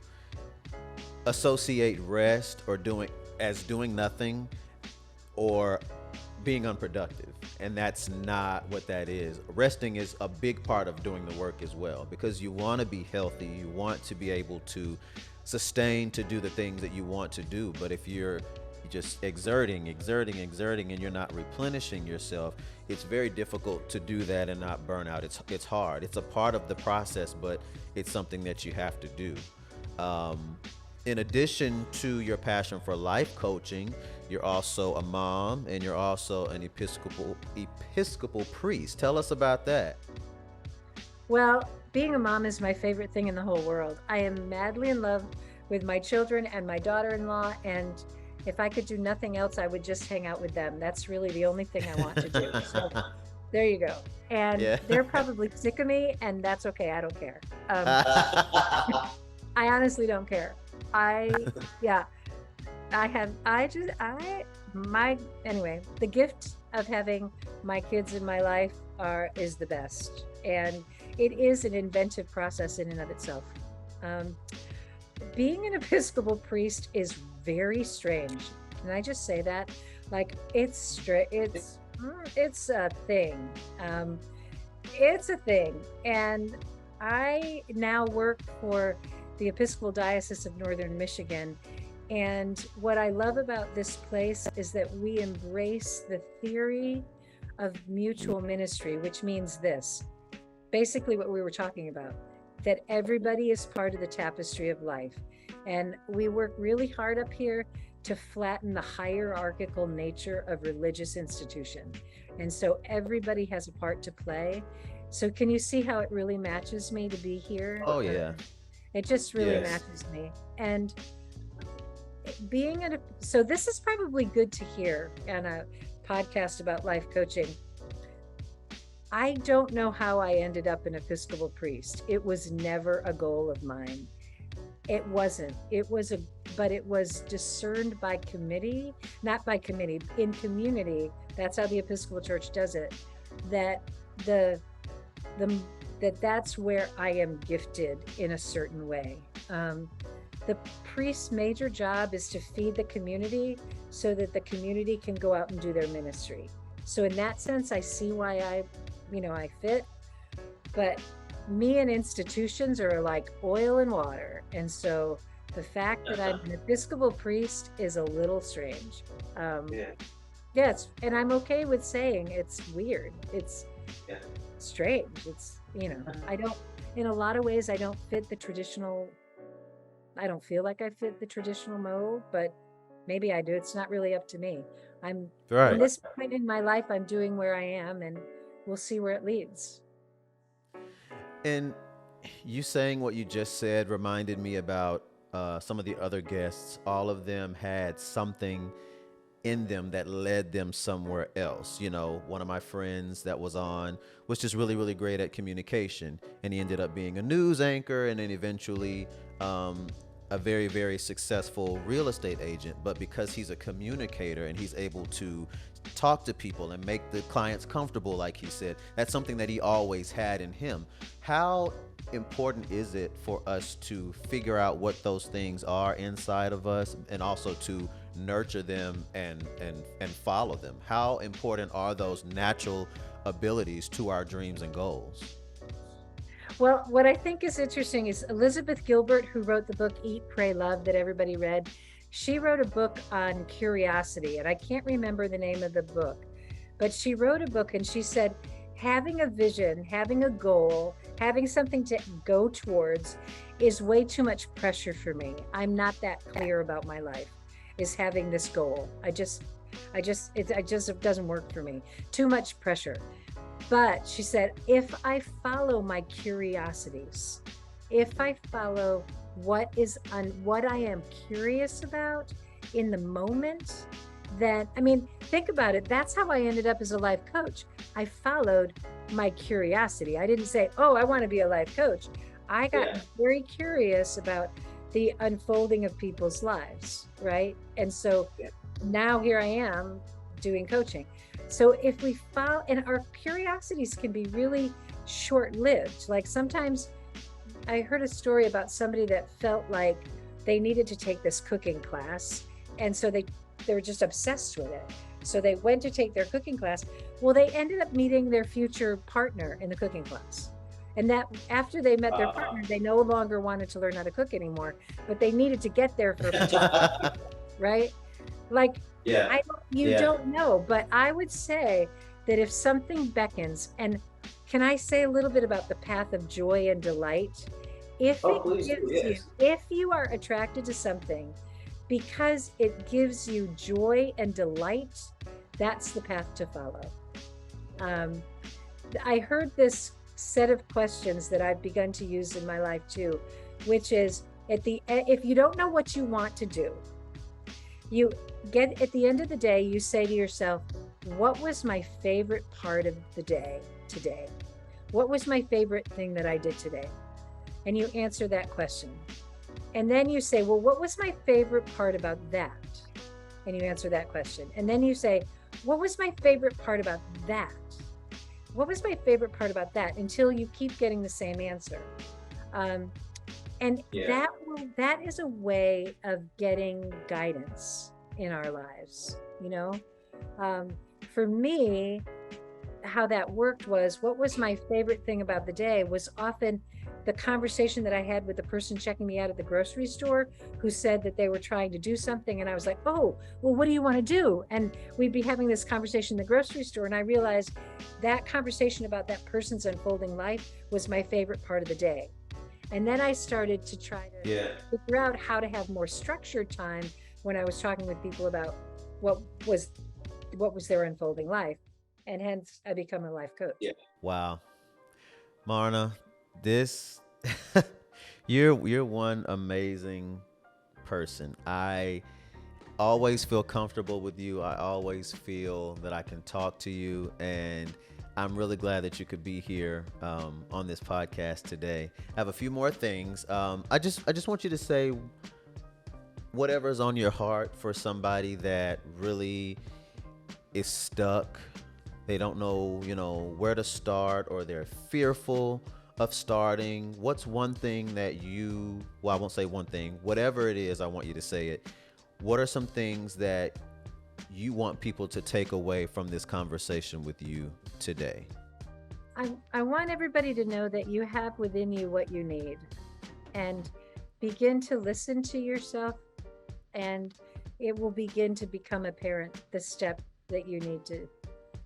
associate rest or doing nothing or being unproductive, and that's not what that is. Resting is a big part of doing the work as well, because you want to be healthy, you want to be able to sustain to do the things that you want to do. But if you're just exerting, and you're not replenishing yourself, it's very difficult to do that and not burn out. It's hard. It's a part of the process, but it's something that you have to do. Um, in addition to your passion for life coaching, you're also a mom and you're also an Episcopal priest. Tell us about that. Well, being a mom is my favorite thing in the whole world. I am madly in love with my children and my daughter-in-law, and if I could do nothing else, I would just hang out with them. That's really the only thing I want to do. So there you go. And Yeah. they're probably sick of me, and that's okay. I don't care. I honestly don't care. I, yeah, anyway, the gift of having my kids in my life is the best. And it is an inventive process in and of itself. Um, Being an Episcopal priest is very strange. Can I just say that? Like it's a thing. Um, it's a thing. And I now work for the Episcopal Diocese of Northern Michigan. And what I love about this place is that we embrace the theory of mutual ministry, which means this, basically what we were talking about, that everybody is part of the tapestry of life. And we work really hard up here to flatten the hierarchical nature of religious institution. And so everybody has a part to play. So can you see how it really matches me to be here? Oh yeah. It just really Yes. matches me. And so this is probably good to hear on a podcast about life coaching. I don't know how I ended up an Episcopal priest. It was never a goal of mine. It wasn't. But it was discerned by committee, not by committee, in community. That's how the Episcopal Church does it. That the the that's where I am gifted in a certain way. The priest's major job is to feed the community so that the community can go out and do their ministry. So in that sense, I see why I fit. But me and institutions are like oil and water. And so the fact that I'm an Episcopal priest is a little strange. Yeah. Yes, and I'm okay with saying it's weird. It's Yeah. strange. I don't, in a lot of ways, I don't feel like I fit the traditional mold, but maybe I do. It's not really up to me. I'm, in Right. this point in my life, I'm doing where I am, and we'll see where it leads. And you saying what you just said reminded me about some of the other guests. All of them had something in them that led them somewhere else. You know, one of my friends that was on was just really, really great at communication, and he ended up being a news anchor and then eventually a very, very successful real estate agent. But because he's a communicator and he's able to talk to people and make the clients comfortable, like he said, that's something that he always had in him. How important is it for us to figure out what those things are inside of us and also to nurture them and follow them? How important are those natural abilities to our dreams and goals? Well, what I think is interesting is Elizabeth Gilbert, who wrote the book Eat, Pray, Love that everybody read. She wrote a book on curiosity, and I can't remember the name of the book, but she wrote a book and she said, having a vision, having a goal, having something to go towards is way too much pressure for me. I'm not that clear about my life, is having this goal. It doesn't work for me. Too much pressure. But she said, if I follow my curiosities, if I follow what I am curious about in the moment, then, I mean, think about it. That's how I ended up as a life coach. I followed my curiosity. I didn't say, oh, I want to be a life coach. I got very curious about the unfolding of people's lives, right? And so now here I am doing coaching. So if we follow, and our curiosities can be really short-lived. Like sometimes I heard a story about somebody that felt like they needed to take this cooking class. And so they were just obsessed with it. So they went to take their cooking class. Well, they ended up meeting their future partner in the cooking class. And that after they met their partner, they no longer wanted to learn how to cook anymore, but they needed to get there for a particular, right? Like, Yeah. you don't know, but I would say that if something beckons, and can I say a little bit about the path of joy and delight? If you are attracted to something because it gives you joy and delight, that's the path to follow. I heard this set of questions that I've begun to use in my life too, which is if you don't know what you want to do, you get at the end of the day, you say to yourself, what was my favorite part of the day today? What was my favorite thing that I did today? And you answer that question. And then you say, well, what was my favorite part about that? And you answer that question. And then you say, what was my favorite part about that? What was my favorite part about that? Until you keep getting the same answer. And that is a way of getting guidance in our lives, you know? For me, how that worked was, what was my favorite thing about the day was often the conversation that I had with the person checking me out at the grocery store, who said that they were trying to do something. And I was like, oh, well, what do you want to do? And we'd be having this conversation in the grocery store. And I realized that conversation about that person's unfolding life was my favorite part of the day. And then I started to try to figure out how to have more structured time when I was talking with people about what was their unfolding life. And hence I become a life coach. Yeah. Wow. Marna, this you're one amazing person. I always feel comfortable with you. I always feel that I can talk to you, and I'm really glad that you could be here on this podcast today. I have a few more things. I just want you to say whatever's on your heart for somebody that really is stuck. They don't know, where to start, or they're fearful of starting. What's one thing that well, I won't say one thing, whatever it is, I want you to say it. What are some things that you want people to take away from this conversation with you today? I want everybody to know that you have within you what you need, and begin to listen to yourself, and it will begin to become apparent the step that you need to.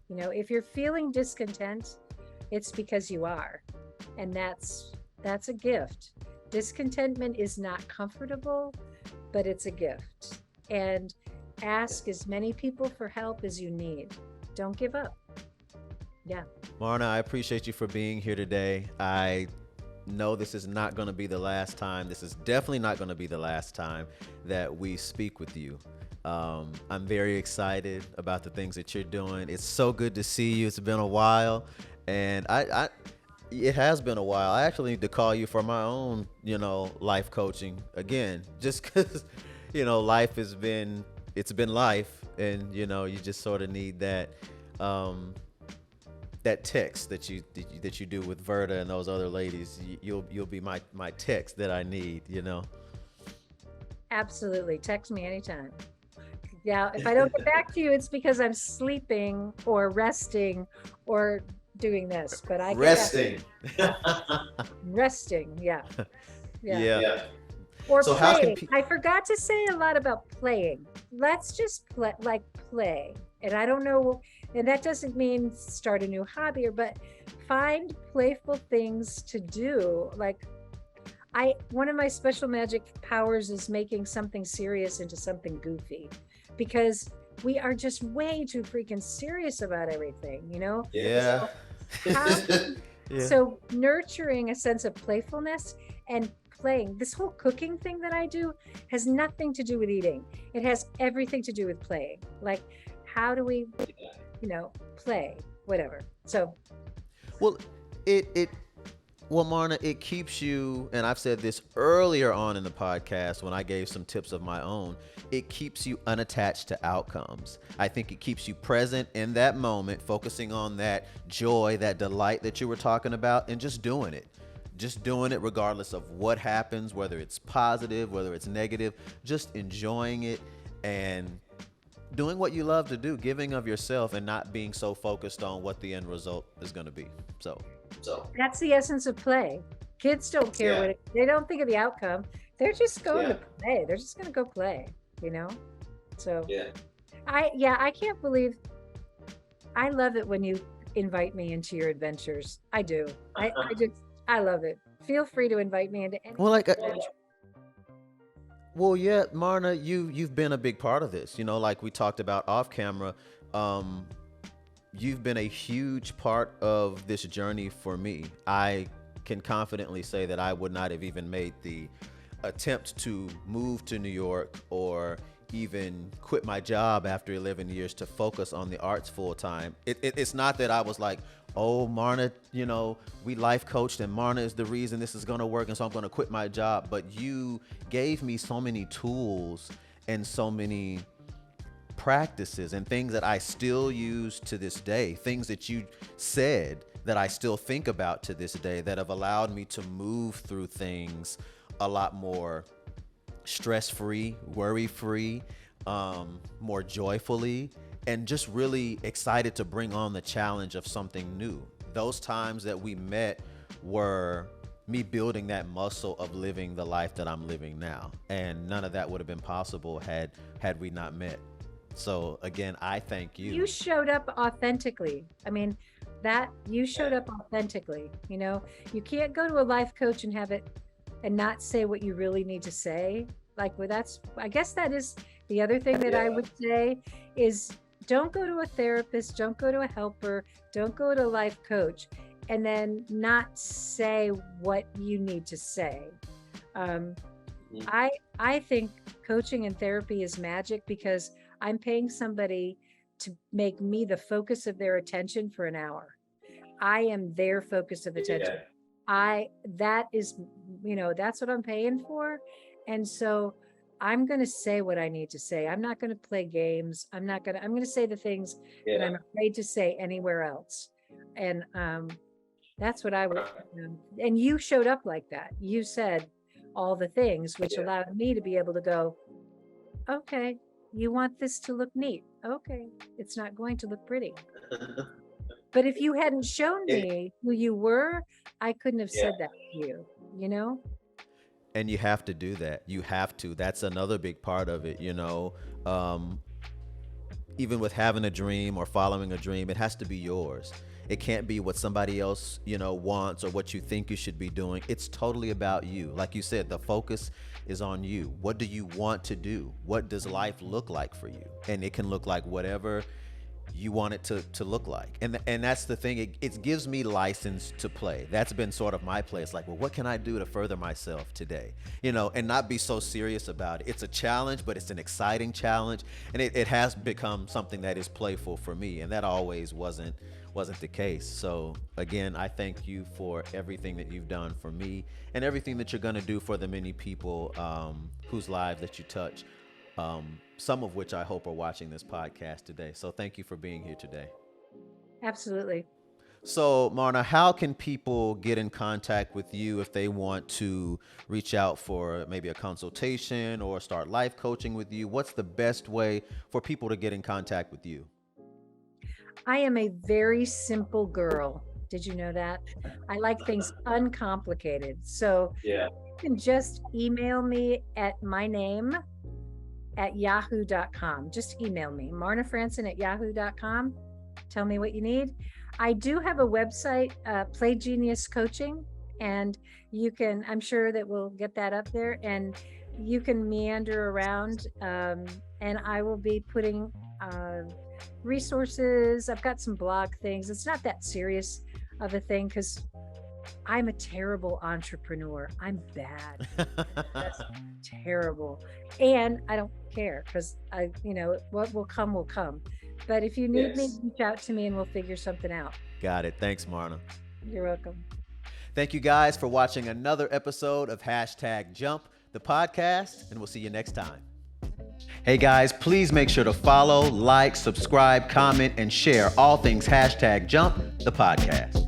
If you're feeling discontent, it's because you are, and that's a gift. Discontentment is not comfortable, but it's a gift. And ask as many people for help as you need. Don't give up. Yeah. Marna, I appreciate you for being here today. I know this is not going to be the last time. This is definitely not going to be the last time that we speak with you. I'm very excited about the things that you're doing. It's so good to see you. It's been a while, and it has been a while. I actually need to call you for my own, life coaching again, just because, it's been life, and you just sort of need that that text that you do with Verda and those other ladies. You'll be my text that I need. Absolutely. Text me anytime. Yeah, if I don't get back to you, it's because I'm sleeping or resting or doing this. But I resting. Resting, yeah. Yeah. Or so playing. I forgot to say a lot about playing. Let's just play. And I don't know, and that doesn't mean start a new hobby, but find playful things to do. One of my special magic powers is making something serious into something goofy, because we are just way too freaking serious about everything, Yeah. So nurturing a sense of playfulness and playing. This whole cooking thing that I do has nothing to do with eating. It has everything to do with playing. Like, how do we, play, whatever. So, well, Marna, it keeps you, and I've said this earlier on in the podcast when I gave some tips of my own, it keeps you unattached to outcomes. I think it keeps you present in that moment, focusing on that joy, that delight that you were talking about, and just doing it. Just doing it regardless of what happens, whether it's positive, whether it's negative, just enjoying it and doing what you love to do, giving of yourself, and not being so focused on what the end result is going to be. So that's the essence of play. Kids don't care they don't think of the outcome. They're just going to play. They're just going to go play, So I can't believe, I love it when you invite me into your adventures. I do. I love it. Feel free to invite me into any adventure. Well, yeah, Marna, you've been a big part of this. Like we talked about off camera, you've been a huge part of this journey for me. I can confidently say that I would not have even made the attempt to move to New York or even quit my job after 11 years to focus on the arts full time. It's not that I was like, oh, Marna, we life coached and Marna is the reason this is going to work, and so I'm going to quit my job. But you gave me so many tools and so many practices and things that I still use to this day, things that you said that I still think about to this day, that have allowed me to move through things a lot more stress-free, worry-free, more joyfully, and just really excited to bring on the challenge of something new. Those times that we met were me building that muscle of living the life that I'm living now. And none of that would have been possible had we not met. So again, I thank you. You showed up authentically. I mean, you showed up authentically. You can't go to a life coach and have it and not say what you really need to say. I guess that is the other thing that I would say is, don't go to a therapist, don't go to a helper, don't go to a life coach, and then not say what you need to say. I think coaching and therapy is magic because I'm paying somebody to make me the focus of their attention for an hour. I am their focus of attention. That is, that's what I'm paying for. And so I'm going to say what I need to say. I'm not going to play games. I'm going to say the things that I'm afraid to say anywhere else. And that's what I would, and you showed up like that. You said all the things, which allowed me to be able to go, okay, you want this to look neat. Okay, it's not going to look pretty. But if you hadn't shown me who you were, I couldn't have said that to you, you know? And you have to do that. You have to. That's another big part of it, even with having a dream or following a dream, it has to be yours. It can't be what somebody else, wants or what you think you should be doing. It's totally about you. Like you said, the focus is on you. What do you want to do? What does life look like for you? And it can look like whatever you want it to look like. And that's the thing. It gives me license to play. That's been sort of my play. It's like, well, what can I do to further myself today? And not be so serious about it. It's a challenge, but it's an exciting challenge. And it has become something that is playful for me. And that always wasn't the case. So again, I thank you for everything that you've done for me and everything that you're going to do for the many people whose lives that you touch. Some of which I hope are watching this podcast today. So thank you for being here today. Absolutely. So Marna, how can people get in contact with you if they want to reach out for maybe a consultation or start life coaching with you? What's the best way for people to get in contact with you? I am a very simple girl. Did you know that? I like things uncomplicated. So you can just email me at my name at yahoo.com. Just email me, marnafranson at yahoo.com. Tell me what you need. I do have a website, Play Genius Coaching, and I'm sure that we'll get that up there, and you can meander around, and I will be putting resources. I've got some blog things. It's not that serious of a thing because I'm a terrible entrepreneur. I'm bad. That's terrible. And I don't care because what will come will come. But if you need me, reach out to me and we'll figure something out. Got it. Thanks, Marna. You're welcome. Thank you guys for watching another episode of #Jump, the podcast, and we'll see you next time. Hey guys, please make sure to follow, like, subscribe, comment, and share all things #Jump, the podcast.